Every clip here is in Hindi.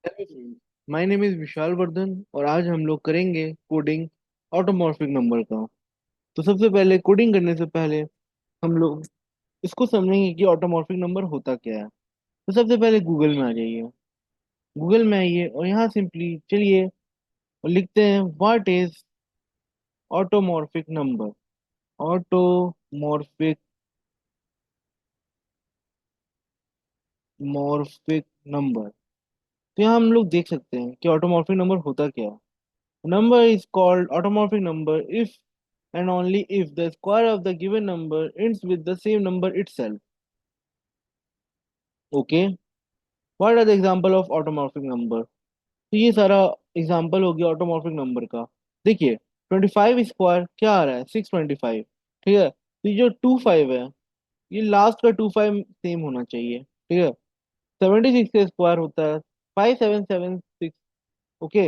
Hello friends, my name is Vishal Vardhan और आज हम लोग करेंगे कोडिंग ऑटोमॉर्फिक नंबर का। तो सबसे पहले कोडिंग करने से पहले हम लोग इसको समझेंगे कि ऑटोमॉर्फिक नंबर होता क्या है। तो सबसे पहले गूगल में आ जाइए। गूगल में आइए और यहाँ सिंपली चलिए और लिखते हैं what is automorphic number. Automorphic morphic number. तो यहाँ हम लोग देख सकते हैं कि ऑटोमॉर्फिक नंबर होता क्या है। Number is called automorphic number if and only if the square of the given number ends with the same number itself. Okay. What are the example of automorphic number? तो ये सारा एग्जाम्पल हो गया ऑटोमॉर्फिक नंबर का। देखिए, 25 स्क्वायर क्या आ रहा है? 625। ठीक है, तो ये जो 25 है, ये लास्ट का 25 सेम होना चाहिए। ठीक है। 76 का स्क्वायर होता है 5776। ओके,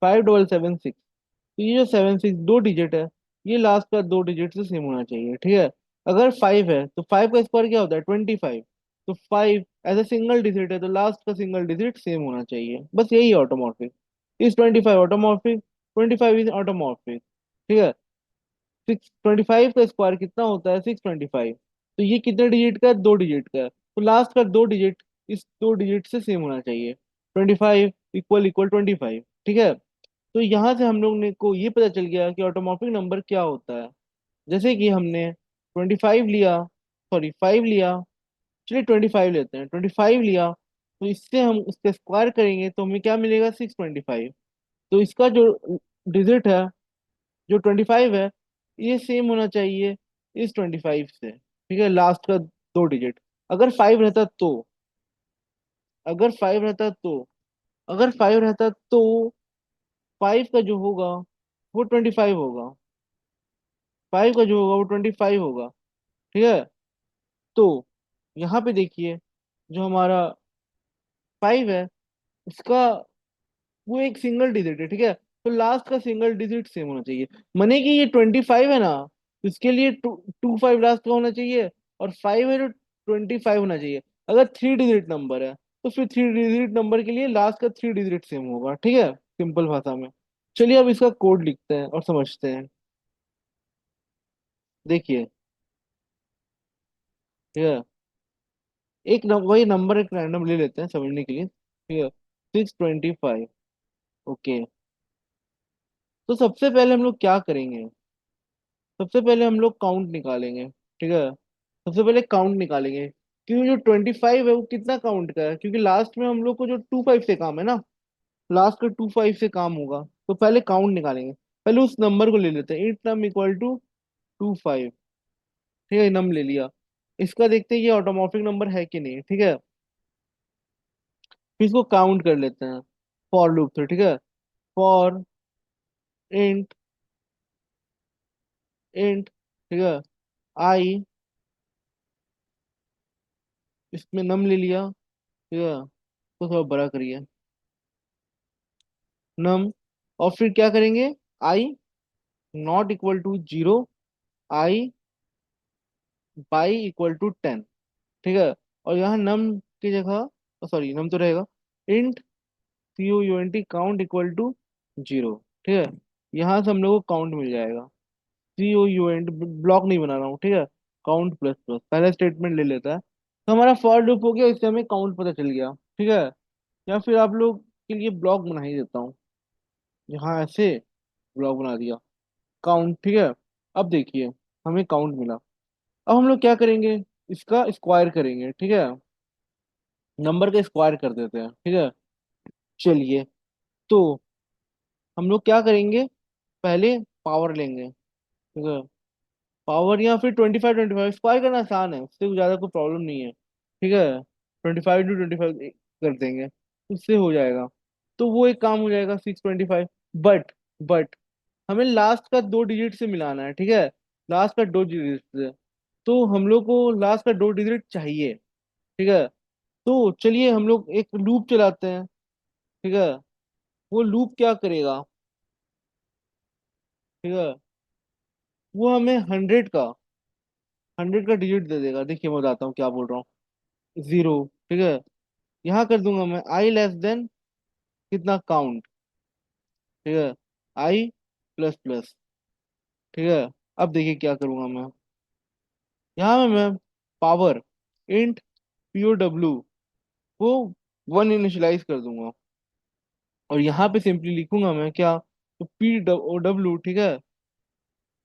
5776। तो ये जो 76 दो डिजिट है, ये लास्ट का दो डिजिट से सेम होना चाहिए। ठीक है। अगर 5 है तो 5 का स्क्वायर क्या होता है? 25। तो 5 एज ए सिंगल डिजिट है तो लास्ट का सिंगल डिजिट सेम होना चाहिए। बस यही ऑटोमॉर्फिक। इज 25 ऑटोमॉर्फिक? 25 इज ऑटोमॉर्फिक। ठीक है। 625 का स्क्वायर कितना होता है? 625। तो ये कितने डिजिट का है? दो डिजिट का है, तो लास्ट का दो डिजिट इस दो डिजिट से सेम होना चाहिए। 25 इक्वल इक्वल 25। ठीक है। तो यहाँ से हम लोग ने को ये पता चल गया कि ऑटोमॉर्फिक नंबर क्या होता है। जैसे कि हमने 25 लिया, सॉरी 5 लिया, चलिए 25 लेते हैं। 25 लिया तो इससे हम उसका स्क्वायर करेंगे तो हमें क्या मिलेगा? 625। तो इसका जो डिजिट है, जो 25 है, ये सेम होना चाहिए इस 25 से। ठीक है, लास्ट का दो डिजिट। अगर 5 रहता तो, अगर 5 रहता तो, अगर 5 रहता तो 5 का जो होगा वो 25 होगा। 5 का जो होगा वो 25 होगा। ठीक है। तो यहाँ पे देखिए, जो हमारा 5 है उसका वो एक सिंगल डिजिट है। ठीक है। तो लास्ट का सिंगल डिजिट सेम होना चाहिए। माने कि ये 25 है ना, तो इसके लिए 25 लास्ट का होना चाहिए, और 5 है तो 25 होना चाहिए। अगर थ्री डिजिट नंबर है तो फिर थ्री डिजिट नंबर के लिए लास्ट का थ्री डिजिट सेम होगा। ठीक है, सिंपल भाषा में। चलिए अब इसका कोड लिखते हैं और समझते हैं। देखिए, ठीक है, वही नंबर एक रैंडम ले लेते हैं समझने के लिए। ठीक है, 625। ओके। तो सबसे पहले हम लोग क्या करेंगे? सबसे पहले हम लोग काउंट निकालेंगे। ठीक है, सबसे पहले काउंट निकालेंगे। क्योंकि जो 25 है वो कितना काउंट का है, क्योंकि लास्ट में हम लोग को जो 25 से काम है ना, लास्ट का 25 से काम होगा। तो पहले काउंट निकालेंगे। पहले उस नंबर को ले लेते हैं, इट नम इक्वल टू 25। ठीक है, नम ले लिया। इसका देखते हैं ये ऑटोमॉर्फिक नंबर है कि नहीं। ठीक है, फिर इसको काउंट कर लेते हैं फॉर लूप से। ठीक है, फॉर इंट, इंट, ठीक है, आई, इसमें नम ले लिया। ठीक है, तो थोड़ा बड़ा करिए, नम। और फिर क्या करेंगे? I not equal to zero, I by equal to 10। ठीक है। और यहाँ नम की जगह, सॉरी नम तो रहेगा, int COUNT count equal to zero. ठीक है, यहाँ से हम लोग को काउंट मिल जाएगा। COUNT ब्लॉक नहीं बना रहा हूँ। ठीक है, काउंट प्लस प्लस पहला स्टेटमेंट ले लेता है, तो हमारा फॉर लूप हो गया। इससे हमें काउंट पता चल गया। ठीक है, या फिर आप लोग के लिए ब्लॉक बना ही देता हूँ, यहाँ ऐसे ब्लॉक बना दिया, काउंट। ठीक है। अब देखिए, हमें काउंट मिला। अब हम लोग क्या करेंगे? इसका स्क्वायर करेंगे। ठीक है, नंबर का स्क्वायर कर देते हैं। ठीक है, चलिए। तो हम लोग क्या करेंगे? पहले पावर लेंगे। ठीक है, पावर या फिर 25 स्क्वायर करना आसान है, उससे ज़्यादा कोई प्रॉब्लम नहीं है। ठीक है, 25 × 25 कर देंगे, उससे हो जाएगा। तो वो एक काम हो जाएगा 625। बट हमें लास्ट का दो डिजिट से मिलाना है। ठीक है, लास्ट का दो डिजिट से, तो हम लोग को लास्ट का दो डिजिट चाहिए। ठीक है, तो चलिए हम लोग एक लूप चलाते हैं। ठीक है, वो लूप क्या करेगा? ठीक है, वो हमें 100 का डिजिट दे देगा। देखिए मैं बताता हूँ क्या बोल रहा हूँ। जीरो। ठीक है, यहाँ कर दूंगा मैं आई लेस देन कितना काउंट, ठीक है, आई प्लस प्लस, ठीक है। अब देखिए क्या करूंगा मैं, यहाँ में मैं power int P O W को वन इनिशियलाइज कर दूंगा, और यहाँ पे सिंपली लिखूंगा मैं क्या, तो पी ओ डब्ल्यू, ठीक है,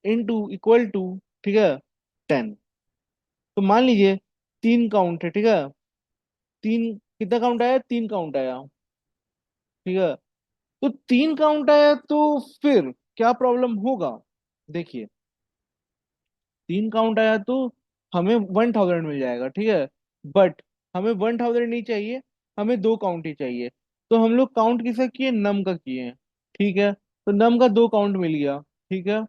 इनटू इक्वल टू, ठीक है, 10। तो मान लीजिए तीन काउंट है, ठीक है, तीन, कितना काउंट आया, तीन काउंट आया, ठीक है। तो तीन काउंट आया तो फिर क्या प्रॉब्लम होगा, देखिए, तीन काउंट आया तो हमें 1000 मिल जाएगा, ठीक है। बट हमें 1000 नहीं चाहिए, हमें दो काउंट ही चाहिए। तो हम लोग काउंट किसका किए, नम का किए हैं, ठीक है। तो नम का दो काउंट मिल गया, ठीक है।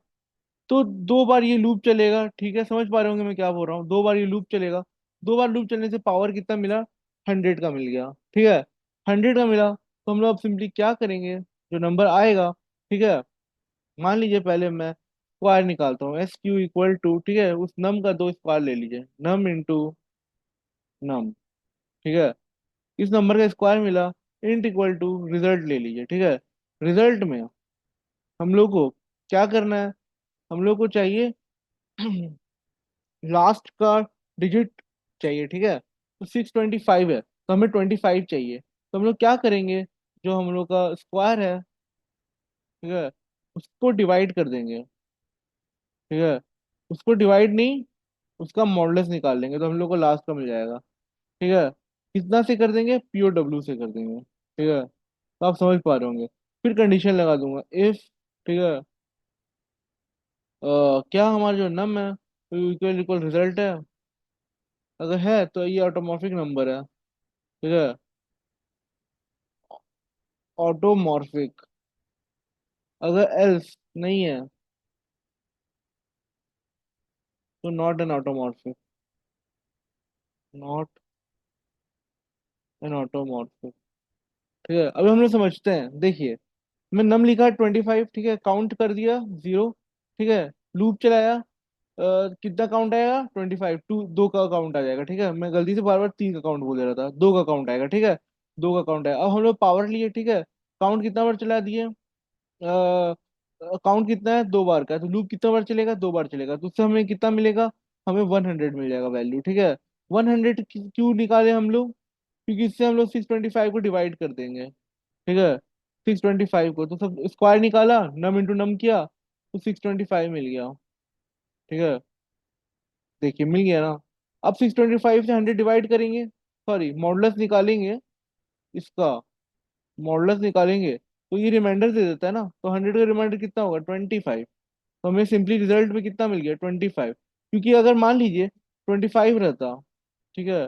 तो दो बार ये लूप चलेगा, ठीक है, समझ पा रहे होंगे मैं क्या बोल रहा हूँ, दो बार ये लूप चलेगा। दो बार लूप चलने से पावर कितना मिला, 100 का मिल गया, ठीक है। 100 का मिला तो हम लोग अब सिंपली क्या करेंगे, जो नंबर आएगा, ठीक है, मान लीजिए पहले मैं स्क्वायर निकालता हूँ, एस क्यू इक्वल टू, ठीक है, उस नम का दो स्क्वायर ले लीजिए, नम इंटू नम, ठीक है। इस नंबर का स्क्वायर मिला, इंट इक्वल टू रिजल्ट ले लीजिए, ठीक है। रिजल्ट में हम लोग को क्या करना है, हम लोग को चाहिए लास्ट का डिजिट चाहिए, ठीक है। तो 625 है तो हमें 25 चाहिए, तो हम लोग क्या करेंगे, जो हम लोग का स्क्वायर है, ठीक है, उसको डिवाइड कर देंगे, ठीक है। उसको डिवाइड नहीं, उसका मॉडुलस निकाल लेंगे तो हम लोग को लास्ट का मिल जाएगा, ठीक है। कितना से कर देंगे, पी ओ डब्ल्यू से कर देंगे, ठीक है। तो आप समझ पा रहे होंगे। फिर कंडीशन लगा दूंगा इफ, ठीक है, क्या हमारा जो नम है इक्वल इक्वल रिजल्ट है, अगर है तो ये ऑटोमॉर्फिक नंबर है, ठीक है, ऑटोमॉर्फिक। अगर एल्स नहीं है तो नॉट एन ऑटोमॉर्फिक, नॉट एन ऑटोमॉर्फिक, ठीक है। अभी हम लोग समझते हैं, देखिए, मैं नम लिखा 25, ठीक है, काउंट कर दिया जीरो, ठीक है, लूप चलाया, कितना काउंट आएगा, 25, टू दो का काउंट आ जाएगा, ठीक है। मैं गलती से बार बार तीन का काउंट बोल दे रहा था, दो का काउंट आएगा, ठीक है, दो का काउंट आएगा। अब हम लोग पावर लिए, ठीक है, काउंट कितना बार चला दिए, काउंट कितना है, दो बार का, तो लूप कितना बार चलेगा, दो बार चलेगा, तो उससे हमें कितना मिलेगा, हमें 100 मिल जाएगा वैल्यू, ठीक है। 100 क्यों निकाले हम लोग, क्योंकि इससे हम लोग 625 को डिवाइड कर देंगे, ठीक है, 625 को, तो सब स्क्वायर निकाला, नम इंटू नम किया, तो 625 मिल गया, ठीक है। देखिए मिल गया ना। अब 625 से 100 डिवाइड करेंगे, सॉरी मॉडुलस निकालेंगे इसका, मॉडुलस निकालेंगे तो ये रिमाइंडर दे देता है ना, तो 100 का रिमाइंडर कितना होगा, 25। तो हमें सिंपली रिजल्ट में कितना मिल गया, 25। क्योंकि अगर मान लीजिए 25 रहता, ठीक है,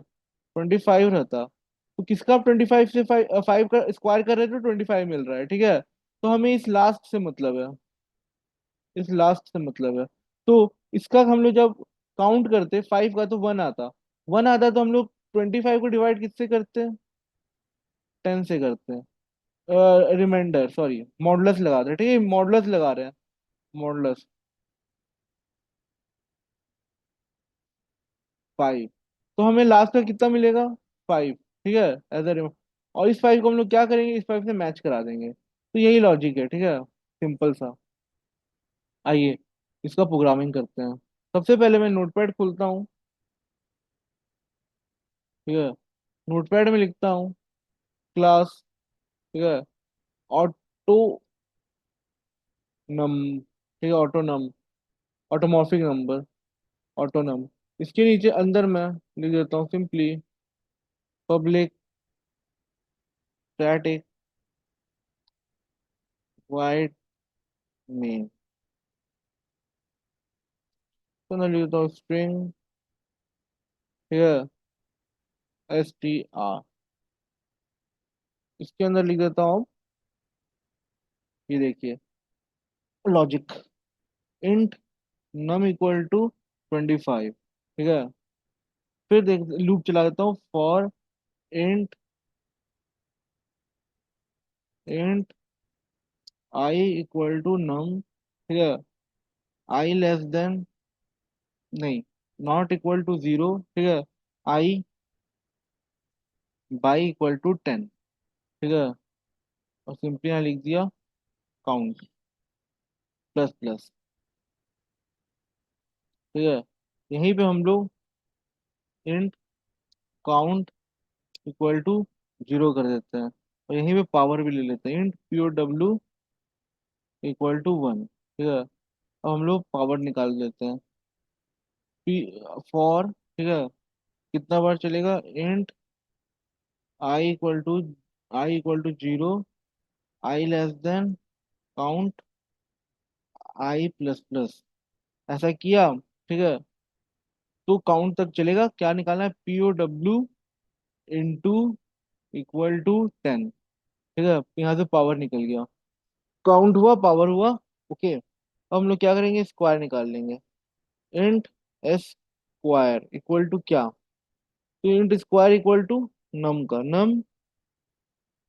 25 रहता, तो किसका 25 से फाइव फाइव का स्क्वायर कर रहे थे तो 25 मिल रहा है, ठीक है। तो हमें इस लास्ट से मतलब है, इस लास्ट से मतलब है। तो इसका हम लोग जब काउंट करते फाइव का तो वन आता, वन आता तो हम लोग 25 को डिवाइड किससे करते हैं, 10 से करते हैं, रिमाइंडर सॉरी मॉडुलस लगाते हैं, ठीक है, मॉडुलस लगा रहे हैं, मॉडुलस 5। तो हमें लास्ट का कितना मिलेगा, 5, ठीक है, एज अ, और इस 5 को हम लोग क्या करेंगे, इस 5 से मैच करा देंगे, तो यही लॉजिक है, ठीक है, सिंपल सा। आइए इसका प्रोग्रामिंग करते हैं। सबसे पहले मैं नोटपैड खोलता हूँ, ठीक है, नोटपैड में लिखता हूँ क्लास, ठीक है, ऑटो नम, ठीक है, ऑटो नम, ऑटोमॉर्फिक नंबर, ऑटो नम। इसके नीचे अंदर मैं लिख देता हूँ simply public static wide main, तो मैं लिख देता हूँ स्ट्रिंग, ठीक है, एस टी आर। इसके अंदर लिख देता हूँ, ये देखिए logic, int num equal to 25, ठीक है। फिर देख लूप चला देता हूँ, for int, int I equal to num, ठीक है, आई लेस देन, नहीं, नॉट इक्वल टू जीरो, ठीक है, आई बाई इक्वल टू 10, ठीक है। और सिंपली यहाँ लिख दिया काउंट प्लस प्लस। ठीक है, यहीं पे हम लोग int count equal to zero कर देते हैं, और यहीं पे पावर भी ले लेते हैं, int P O W equal to one. ठीक है, अब हम लोग पावर निकाल लेते हैं। पी फॉर, ठीक है, कितना बार चलेगा, int I equal to zero, I less than count I plus plus. ऐसा किया, ठीक है, तो काउंट तक चलेगा, क्या निकालना है, P O W into equal to 10। ठीक है, यहाँ से पावर निकल गया, काउंट हुआ पावर हुआ। ओके, अब हम लोग क्या करेंगे, स्क्वायर निकाल लेंगे। Int S square equal to क्या, तो int square equal to num का नम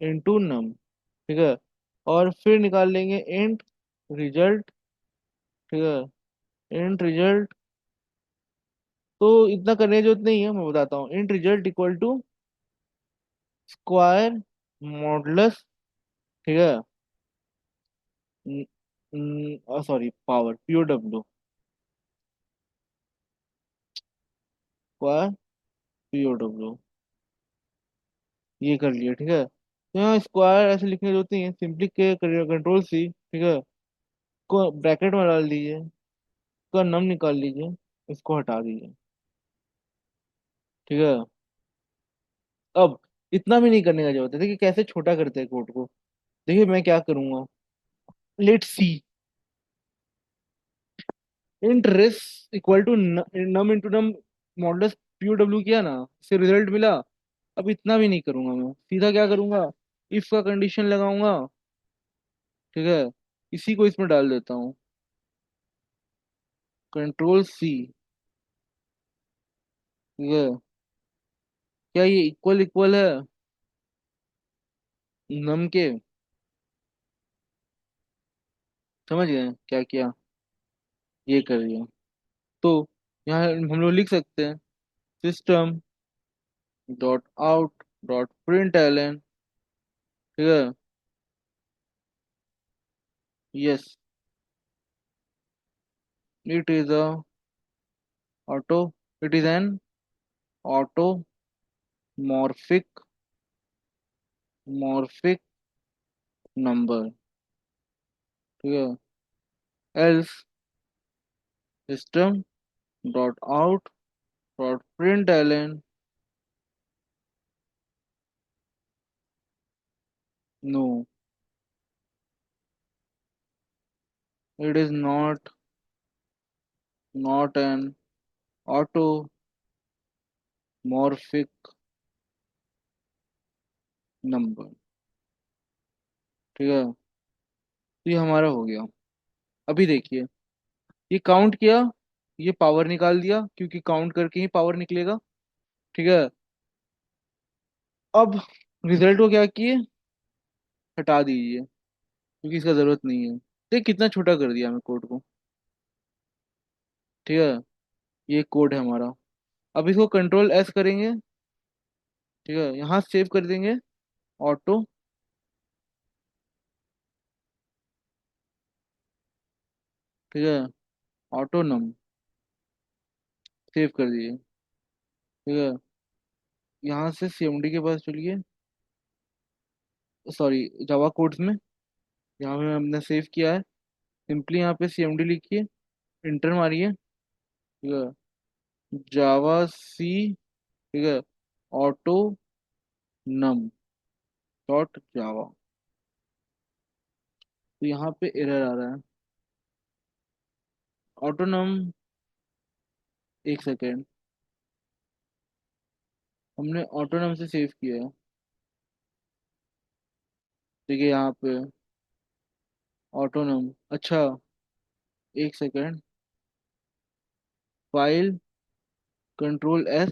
इंटू नम। ठीक है, और फिर निकाल लेंगे इंट रिजल्ट। ठीक है, इंट रिजल्ट, तो इतना करने की जरूरत नहीं है, मैं बताता हूँ। Int result equal to square modulus, ठीक है, sorry power P O W square P O W, ये कर लिया। ठीक है, तो यहाँ स्क्वायर ऐसे लिखने की जरूरत नहीं है, सिंपली के कंट्रोल सी, ठीक है, को ब्रैकेट में डाल दीजिए, उसका नम निकाल लीजिए, इसको हटा दीजिए। ठीक है, अब इतना भी नहीं करने का जरूरत है। देखिए कैसे छोटा करते हैं कोड को। देखिए मैं क्या करूंगा, let see int res equal to num into num modulus P O W किया ना, इससे रिजल्ट मिला। अब इतना भी नहीं करूंगा, मैं सीधा क्या करूंगा, इफ का कंडीशन लगाऊंगा। ठीक है, इसी को इसमें डाल देता हूँ, कंट्रोल सी। ठीक है, क्या ये इक्वल इक्वल है नम के, समझ गए क्या किया, ये कर दिया। तो यहाँ हम लोग लिख सकते हैं system dot out dot println. ठीक है, yes it is a auto, it is an automorphic morphic number. ठीक है, else system dot out dot println no, it is not an automorphic number. ठीक है, तो ये हमारा हो गया। अभी देखिए, ये काउंट किया, ये पावर निकाल दिया, क्योंकि काउंट करके ही पावर निकलेगा। ठीक है, अब रिजल्ट को क्या किए, हटा दीजिए, क्योंकि इसका जरूरत नहीं है। देख कितना छोटा कर दिया मैं कोड को। ठीक है, ये कोड है हमारा। अब इसको कंट्रोल एस करेंगे। ठीक है, यहाँ सेव कर देंगे ऑटो। ठीक है, ऑटो नम सेव कर दिए। ठीक है, यहाँ से सीएमडी के पास चलिए, सॉरी जावा कोड्स में, यहाँ पे हमने सेव किया है। सिंपली यहाँ पे सीएमडी लिखिए, इंटर मारिए। ठीक है, जावा सी, ठीक है, ऑटो नम डॉट जावा। तो यहाँ पे एरर आ रहा है, ऑटोनम, एक सेकेंड, हमने ऑटोनम से सेव किया है। देखिए यहाँ पे ऑटोनम, अच्छा, एक सेकेंड, फाइल कंट्रोल एस,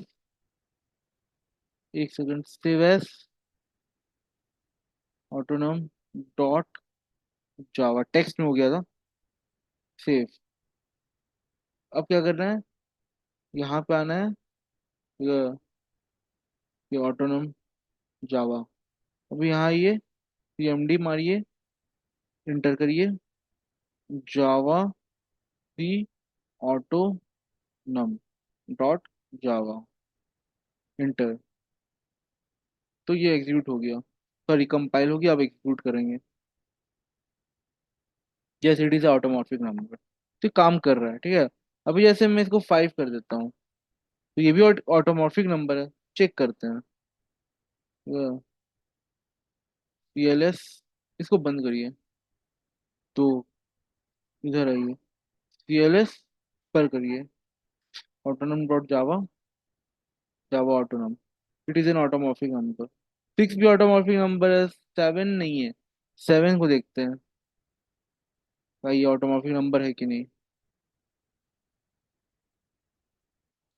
एक second, save as autonum dot java, text में हो गया था सेव। अब क्या करना है, यहाँ पे आना है, ये ऑटोनम जावा। अभी यहाँ आइए, cmd मारिए, इंटर करिए, javac autonum dot java, enter. तो ये एग्जीक्यूट हो गया, सॉरी कंपाइल हो गया, अब एग्जीक्यूट करेंगे। जैसे इट इज ऑटोमॉर्फिक नंबर, तो ये काम कर रहा है, ठीक है। अभी जैसे मैं इसको 5 कर देता हूँ, तो ये भी ऑटोमॉर्फिक नंबर है। चेक करते हैं। सीएलएस, इसको बंद करिए, तो इधर आइए, सीएलएस पर करिए, autonum dot java, java autonum, it is an automorphic number. 6 भी ऑटोमॉर्फिक नंबर है, 7 नहीं है। 7 को देखते हैं, भाई ये ऑटोमॉर्फिक नंबर है कि नहीं।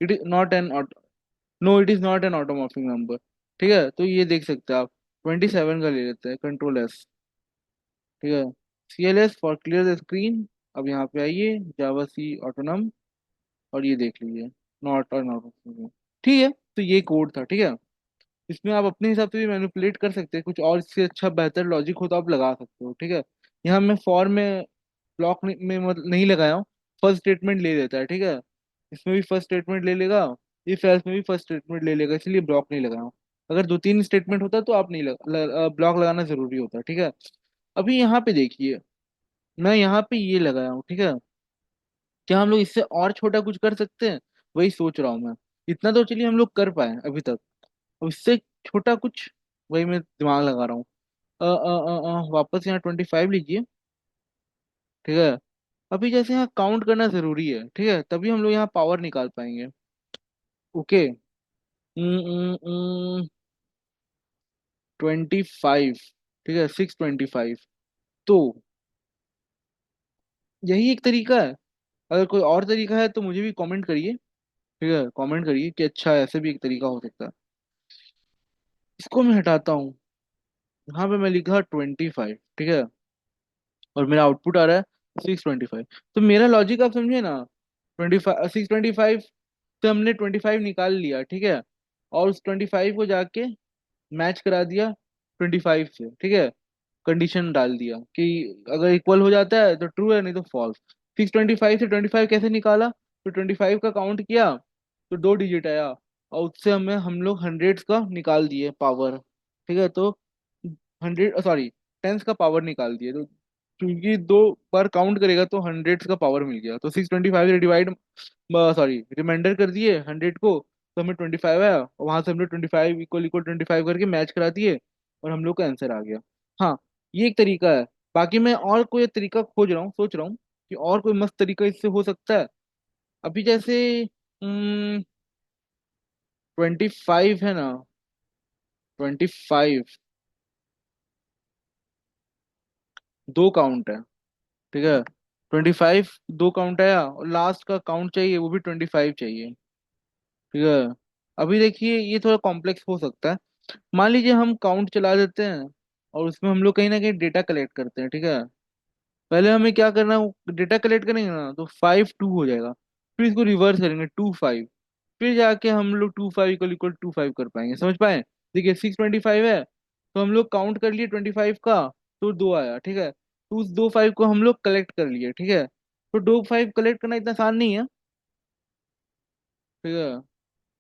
It is not an, no it is not an automorphic number. ठीक है, तो ये देख सकते हैं आप। 27 का ले लेते हैं, कंट्रोल एस। ठीक है, C L S for clear the screen. अब यहाँ पे आइए, जावा सी ऑटोनम, और ये देख लीजिए, नॉट और नॉट। ठीक है, तो ये कोड था, ठीक है। इसमें आप अपने हिसाब से भी मैनिपुलेट कर सकते हैं, कुछ और इससे अच्छा बेहतर लॉजिक हो तो आप लगा सकते हो, ठीक है। यहाँ मैं फॉर में ब्लॉक में नहीं लगाया हूँ, फर्स्ट स्टेटमेंट ले लेता है, ठीक है। इसमें भी फर्स्ट स्टेटमेंट ले लेगा, इफ एल्स में भी फर्स्ट स्टेटमेंट ले लेगा, इसलिए ब्लॉक नहीं लगाया हूँ। अगर 2-3 स्टेटमेंट होता तो आप नहीं ब्लॉक लगाना जरूरी होता, ठीक है। अभी यहाँ पे देखिए, मैं यहाँ पे ये लगाया हूँ, ठीक है। क्या हम लोग इससे और छोटा कुछ कर सकते हैं? वही सोच रहा हूँ मैं। इतना तो चलिए हम लोग कर पाए अभी तक, अब इससे छोटा कुछ, वही मैं दिमाग लगा रहा हूँ। वापस यहाँ 25 लीजिए, ठीक है। अभी जैसे यहाँ काउंट करना जरूरी है, ठीक है, तभी हम लोग यहाँ पावर निकाल पाएंगे। ओके। 25, ठीक है, 625। तो यही एक तरीका है। अगर कोई और तरीका है तो मुझे भी कमेंट करिए, ठीक है, कमेंट करिए कि अच्छा ऐसे भी एक तरीका हो सकता है। इसको मैं हटाता हूँ, यहाँ पे मैं लिखा 25, ठीक है, और मेरा आउटपुट आ रहा है 625। तो मेरा लॉजिक आप समझे ना, 625 से हमने 25 निकाल लिया, ठीक है, और उस 25 को जाके मैच करा दिया 25 से, ठीक है। कंडीशन डाल दिया कि अगर इक्वल हो जाता है तो ट्रू है, नहीं तो फॉल्स। 625 से 25 कैसे निकाला? तो 25 का काउंट किया, तो 2 डिजिट आया, और उससे हमें हम लोग हंड्रेड्स का निकाल दिए पावर, ठीक है। तो 100, सॉरी, टेंस का पावर निकाल दिए, तो क्योंकि 2 बार काउंट करेगा तो हंड्रेड्स का पावर मिल गया, तो 625 से डिवाइड, सॉरी, रिमाइंडर कर दिए 100 को, तो हमें 25 आया, और वहां से हमने 25 इक्वल इक्वल 25 करके मैच करा दिए, और हम लोग का आंसर आ गया। हाँ, ये एक तरीका है। बाकी मैं और कोई तरीका खोज रहा हूँ, सोच रहा हूँ कि और कोई मस्त तरीका इससे हो सकता है। अभी जैसे 25 है ना, 25 दो काउंट है, ठीक है। 25 दो काउंट आया, और लास्ट का काउंट चाहिए, वो भी 25 चाहिए, ठीक है। अभी देखिए ये थोड़ा कॉम्प्लेक्स हो सकता है। मान लीजिए हम काउंट चला देते हैं, और उसमें हम लोग कहीं ना कहीं डेटा कलेक्ट करते हैं, ठीक है। पहले हमें क्या करना है, डेटा कलेक्ट करेंगे ना, तो 5-2 हो जाएगा। फिर इसको रिवर्स करेंगे, 2-5, फिर जाके हम लोग 25 इक्वल इक्वल 25 कर पाएंगे, समझ पाए। देखिए 625 है, तो हम लोग काउंट कर लिए 25 का, तो 2 आया, ठीक है। तो उस 2 5 को हम लोग कलेक्ट कर लिए, ठीक है। तो 2 5 कलेक्ट करना इतना आसान नहीं है, ठीक है।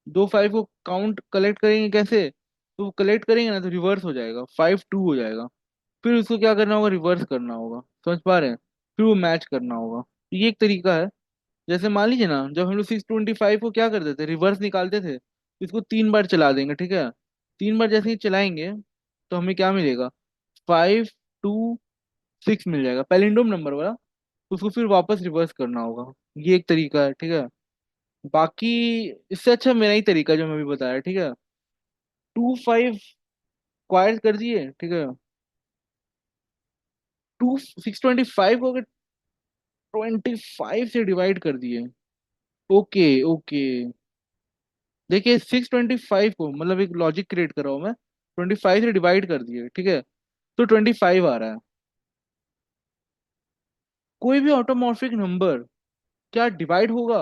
2 5 को काउंट कलेक्ट करेंगे कैसे? तो कलेक्ट करेंगे ना तो रिवर्स हो जाएगा, 5-2 हो जाएगा। फिर उसको क्या करना होगा, रिवर्स करना होगा, समझ पा रहे हैं। फिर वो मैच करना होगा, तो ये एक तरीका है। जैसे मान लीजिए ना, जब हम लोग 625 को क्या करते थे, रिवर्स निकालते थे, तो इसको 3 बार चला देंगे, ठीक है। 3 बार जैसे ही चलाएंगे, तो हमें क्या मिलेगा, 5-2-6 मिल जाएगा, पैलिंड्रोम नंबर वाला। उसको फिर वापस रिवर्स करना होगा। ये एक तरीका है, ठीक है। बाकी इससे अच्छा मेरा ही तरीका जो मैं अभी बताया, ठीक है। 2-5 स्क्वायर कर दिए, ठीक है। 625 को 25 से डिवाइड कर दिए। Okay, okay. देखिए 625 को, मतलब एक लॉजिक क्रिएट कर रहा हूँ मैं, 25 से डिवाइड कर दिए, ठीक है। तो 25 आ रहा है। कोई भी ऑटोमॉर्फिक नंबर क्या डिवाइड होगा?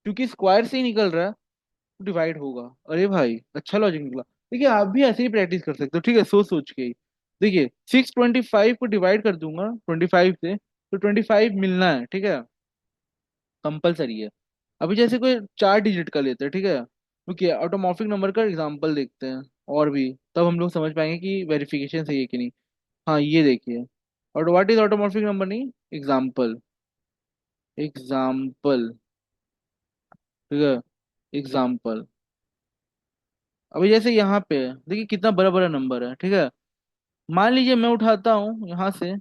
क्योंकि स्क्वायर से ही निकल रहा है, तो डिवाइड होगा। अरे भाई, अच्छा लॉजिक निकला। देखिए आप भी ऐसे ही प्रैक्टिस कर सकते हो, ठीक है, सोच सोच के ही। देखिए 625 को डिवाइड कर दूंगा 25 से, तो 25 मिलना है, ठीक है, कंपलसरी है। अभी जैसे कोई 4 डिजिट का लेते हैं, ठीक है, क्योंकि ऑटोमॉर्फिक नंबर का एग्जांपल देखते हैं और भी, तब हम लोग समझ पाएंगे कि वेरिफिकेशन सही है कि नहीं। हाँ ये देखिए, और व्हाट इज ऑटोमॉर्फिक नंबर, नहीं एग्जांपल, एग्जांपल, ठीक है, एग्जांपल। अभी जैसे यहाँ पे देखिए कितना बड़ा बड़ा नंबर है, ठीक है, मान लीजिए मैं उठाता हूँ यहाँ से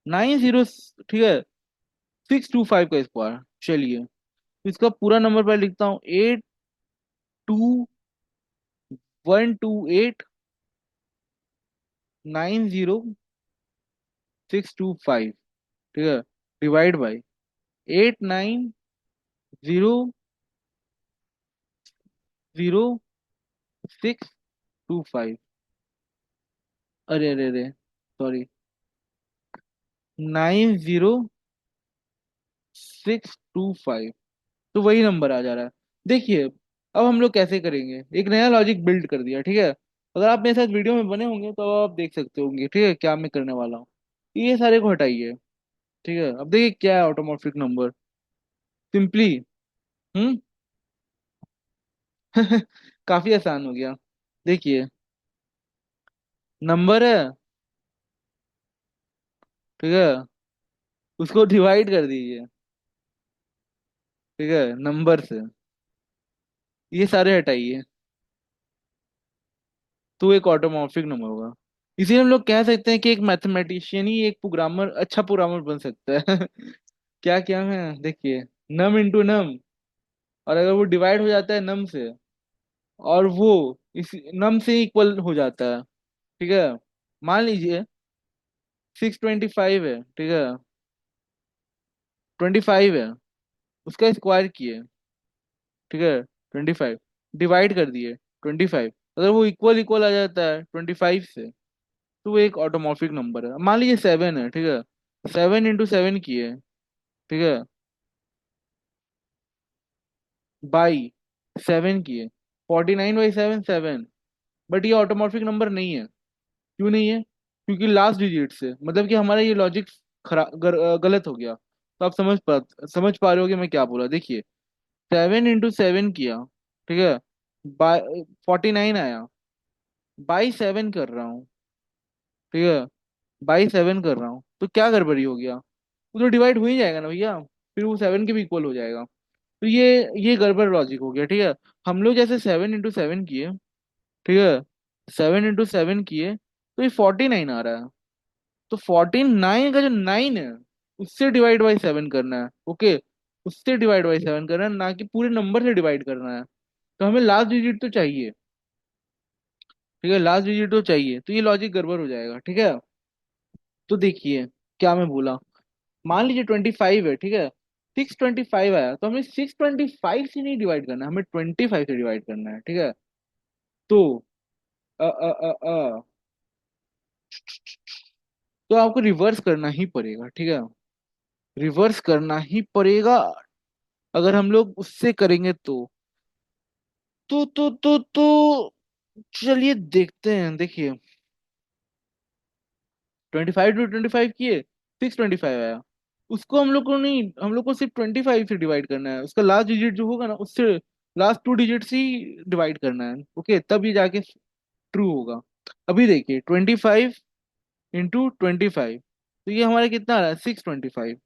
90, ठीक है, 625 का स्क्वायर, चलिए तो इसका पूरा नंबर पहले लिखता हूँ, 82128 90625, ठीक है, डिवाइड बाई 8900625। अरे अरे अरे, सॉरी, 90625, तो वही नंबर आ जा रहा है। देखिए अब हम लोग कैसे करेंगे, एक नया लॉजिक बिल्ड कर दिया, ठीक है, अगर आप मेरे साथ वीडियो में बने होंगे तो आप देख सकते होंगे, ठीक है, क्या मैं करने वाला हूँ। ये सारे को हटाइए, ठीक है, अब देखिए क्या है ऑटोमॉर्फिक नंबर, सिंपली, हम्म काफी आसान हो गया। देखिए नंबर है, ठीक है, उसको डिवाइड कर दीजिए, ठीक है, नंबर से, ये सारे हटाइए, तो एक ऑटोमॉर्फिक नंबर होगा। इसीलिए हम लोग कह सकते हैं कि एक मैथमेटिशियन ही एक प्रोग्रामर, अच्छा प्रोग्रामर बन सकता है। क्या क्या है, देखिए, नम इंटू नम, और अगर वो डिवाइड हो जाता है नम से, और वो इस नम से इक्वल हो जाता है, ठीक है, मान लीजिए 625 है, ठीक है, 25 है, उसका स्क्वायर किए, ठीक है, 25 डिवाइड कर दिए 25, अगर वो इक्वल इक्वल आ जाता है 25 से, तो वो एक ऑटोमॉर्फिक नंबर है। मान लीजिए 7 है, ठीक है, 7 इंटू 7 किए, ठीक है, बाई 7 किए, 49/7 7, बट ये ऑटोमॉर्फिक नंबर नहीं है। क्यों नहीं है? क्योंकि लास्ट डिजिट से, मतलब कि हमारा ये लॉजिक गलत हो गया। तो आप समझ पा रहे हो कि मैं क्या बोला। देखिए 7 इंटू 7 किया, ठीक है, बाय 49 आया, बाई 7 कर रहा हूँ, ठीक है, बाई 7 कर रहा हूँ, तो क्या गड़बड़ी हो गया, वो तो डिवाइड हो ही जाएगा ना भैया, फिर वो 7 के भी इक्वल हो जाएगा। तो ये गड़बड़ लॉजिक हो गया, ठीक है। हम लोग जैसे 7 इंटू 7 किए, ठीक है, 7 इंटू 7 किए, तो ये 49 आ रहा है, तो 49 का जो 9 है, उससे डिवाइड बाई 7 करना है, ओके, उससे डिवाइड बाई 7 करना है, ना कि पूरे नंबर से डिवाइड करना है। तो हमें लास्ट डिजिट तो चाहिए, ठीक है, लास्ट डिजिट तो चाहिए, तो ये लॉजिक गड़बड़ हो जाएगा, ठीक है। तो देखिए क्या मैं बोला, मान लीजिए 25 है, ठीक है, 625 आया, तो हमें 625 से नहीं डिवाइड करना है, हमें 25 से डिवाइड करना है, ठीक है। तो अ, अ, अ, अ, तो आपको रिवर्स करना ही पड़ेगा, ठीक है, रिवर्स करना ही पड़ेगा। अगर हम लोग उससे करेंगे तो चलिए देखते हैं। देखिए 25 टू 25 किए, 625 आया, उसको हम लोग को नहीं, हम लोग को सिर्फ 25 से डिवाइड करना है, उसका लास्ट डिजिट जो होगा ना, उससे लास्ट 2 डिजिट से ही डिवाइड करना है, ओके, तब ये जाके ट्रू होगा। अभी देखिए 25 इंटू 25, तो ये हमारा कितना आ रहा है, 625,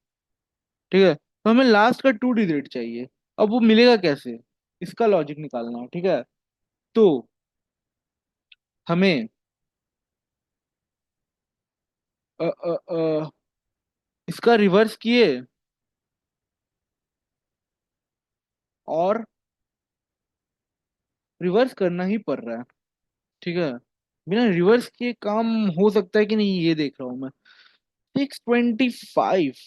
ठीक है, तो हमें लास्ट का 2 डिजिट चाहिए। अब वो मिलेगा कैसे, इसका लॉजिक निकालना है, ठीक है। तो हमें अ, अ, अ, इसका रिवर्स किए, और रिवर्स करना ही पड़ रहा है, ठीक है, बिना रिवर्स किए काम हो सकता है कि नहीं, ये देख रहा हूं मैं। 625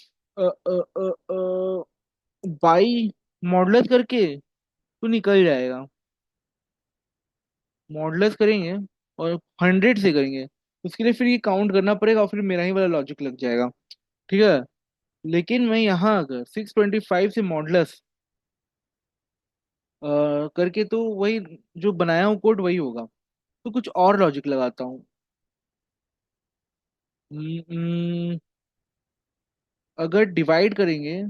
बाई मॉडुलस करके तो निकल जाएगा, मॉडुलस करेंगे और 100 से करेंगे, उसके लिए फिर ये काउंट करना पड़ेगा, और फिर मेरा ही वाला लॉजिक लग जाएगा, ठीक है। लेकिन मैं यहाँ अगर 625 से मॉडुलस करके, तो वही जो बनाया हूँ कोड वही होगा, तो कुछ और लॉजिक लगाता हूँ। हम्म, अगर डिवाइड करेंगे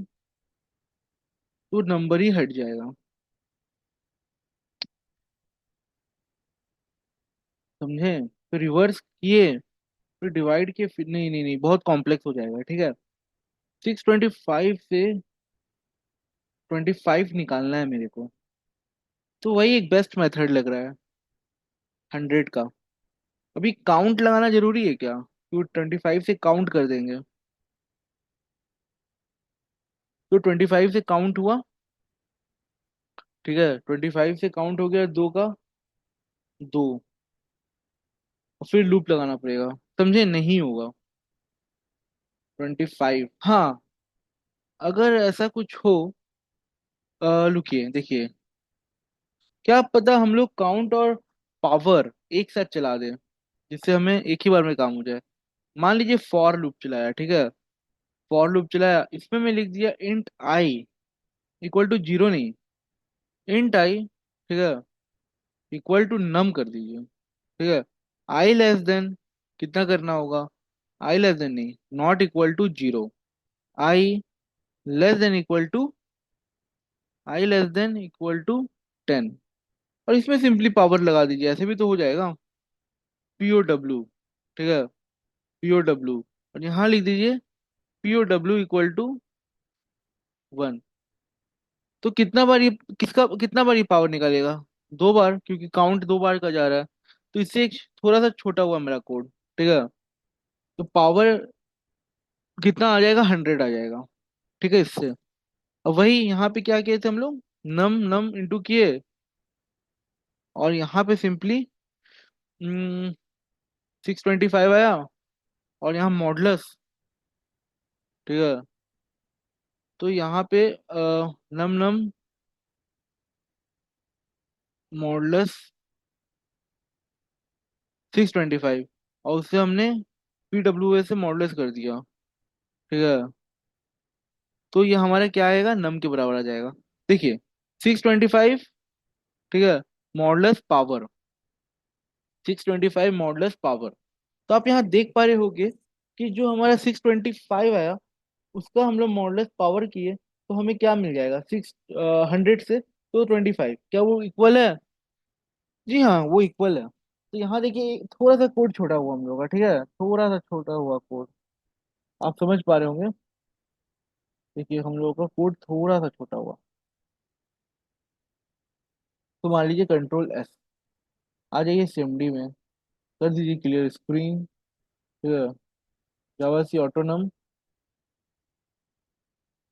तो नंबर ही हट जाएगा। समझे? तो रिवर्स किए, फिर डिवाइड किए, फिर नहीं नहीं नहीं, बहुत कॉम्प्लेक्स हो जाएगा, ठीक है। 625 से 25 निकालना है मेरे को, तो वही एक बेस्ट मेथड लग रहा है, 100 का। अभी काउंट लगाना जरूरी है क्या? तो 25 से काउंट कर देंगे। तो 25 से काउंट हुआ, ठीक है, 25 से काउंट हो गया दो का, दो, और फिर लूप लगाना पड़ेगा। समझे? नहीं होगा। 25, हाँ, अगर ऐसा कुछ हो, लुकिए देखिए, क्या पता हम लोग काउंट और पावर एक साथ चला दें, जिससे हमें एक ही बार में काम हो जाए। मान लीजिए फॉर लूप चलाया, ठीक है, फॉर लूप चलाया, इसमें मैं लिख दिया int I equal to zero, नहीं, इंट आई, ठीक है, इक्वल टू नम कर दीजिए, ठीक है। आई लेस देन कितना करना होगा? आई लेस देन नहीं, not equal to zero, I less than equal to, I less than equal to 10। और इसमें सिंपली पावर लगा दीजिए, ऐसे भी तो हो जाएगा। पी ओ डब्ल्यू, ठीक है, पी ओ डब्ल्यू, और यहाँ लिख दीजिए P O W equal to 1। तो कितना बार ये, किसका कितना बार ये पावर निकालेगा? दो बार, क्योंकि काउंट दो बार का जा रहा है। तो इससे एक थोड़ा सा छोटा हुआ मेरा कोड, ठीक है। तो पावर कितना आ जाएगा? 100 आ जाएगा, ठीक है, इससे। अब वही यहाँ पे क्या किए थे हम लोग, नम नम इंटू किए, और यहाँ पे सिंपली 625 आया, और यहाँ मॉडलस, ठीक है। तो यहाँ पे नम नम मॉडलस 625, और उससे हमने पी डब्ल्यू ए से मॉडलस कर दिया, ठीक है। तो ये हमारा क्या आएगा? नम के बराबर आ जाएगा। देखिए, 625, ठीक है, मॉडलस पावर, 625 मॉडलस पावर। तो आप यहाँ देख पा रहे होगे कि जो हमारा 625 आया, उसका हम लोग मॉडलस पावर किए, तो हमें क्या मिल जाएगा? 100 से तो 25, क्या वो इक्वल है? जी हाँ, वो इक्वल है। तो यहाँ देखिए थोड़ा सा कोड छोटा हुआ हम लोग का, ठीक है, थोड़ा सा छोटा हुआ कोड, आप समझ पा रहे होंगे। देखिए हम लोग का कोड थोड़ा सा छोटा हुआ। तो मान लीजिए कंट्रोल एस, आ जाइए सीएमडी में, कर दीजिए क्लियर स्क्रीन, ठीक है, जावा सी ऑटोनम,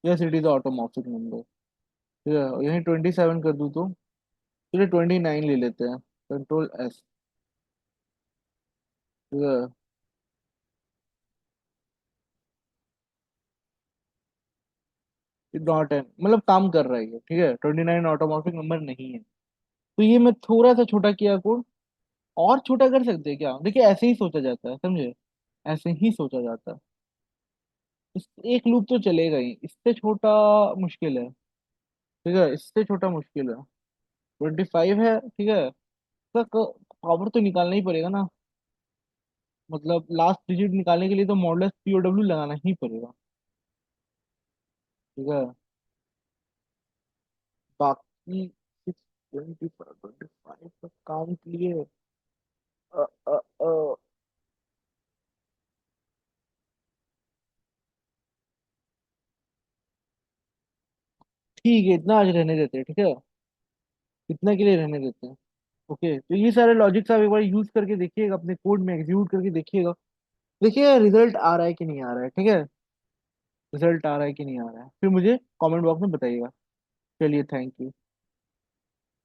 yes it is automorphic number, ठीक है, और यहीं 27 कर दूँ तो, चलिए 29 ले लेते हैं, कंट्रोल एस, ठीक है। नॉट एन मतलब काम कर रहा है ये, ठीक है, 29 ऑटोमॉर्फिक नंबर नहीं है। तो ये मैं थोड़ा सा छोटा किया कोड, और छोटा कर सकते हैं क्या? देखिए ऐसे ही सोचा जाता है, समझे, ऐसे ही सोचा जाता है। एक लूप तो चलेगा ही, इससे छोटा मुश्किल है, ठीक है, इससे छोटा मुश्किल है। 25 है, ठीक है, इसका पावर तो निकालना ही पड़ेगा ना, मतलब लास्ट डिजिट निकालने के लिए तो मॉडलेस पी ओ डब्ल्यू लगाना ही पड़ेगा, ठीक है। बाकी 625 का काउंट लिए, अ, अ, अ, ठीक है, इतना आज रहने देते हैं, ठीक है, इतना के लिए रहने देते हैं। ओके, तो ये सारे लॉजिक्स आप एक बार यूज करके देखिएगा, अपने कोड में एग्जीक्यूट करके देखिएगा, देखिए रिजल्ट आ रहा है कि नहीं आ रहा है, ठीक है, रिजल्ट आ रहा है कि नहीं आ रहा है, फिर मुझे कमेंट बॉक्स में बताइएगा। चलिए, थैंक यू।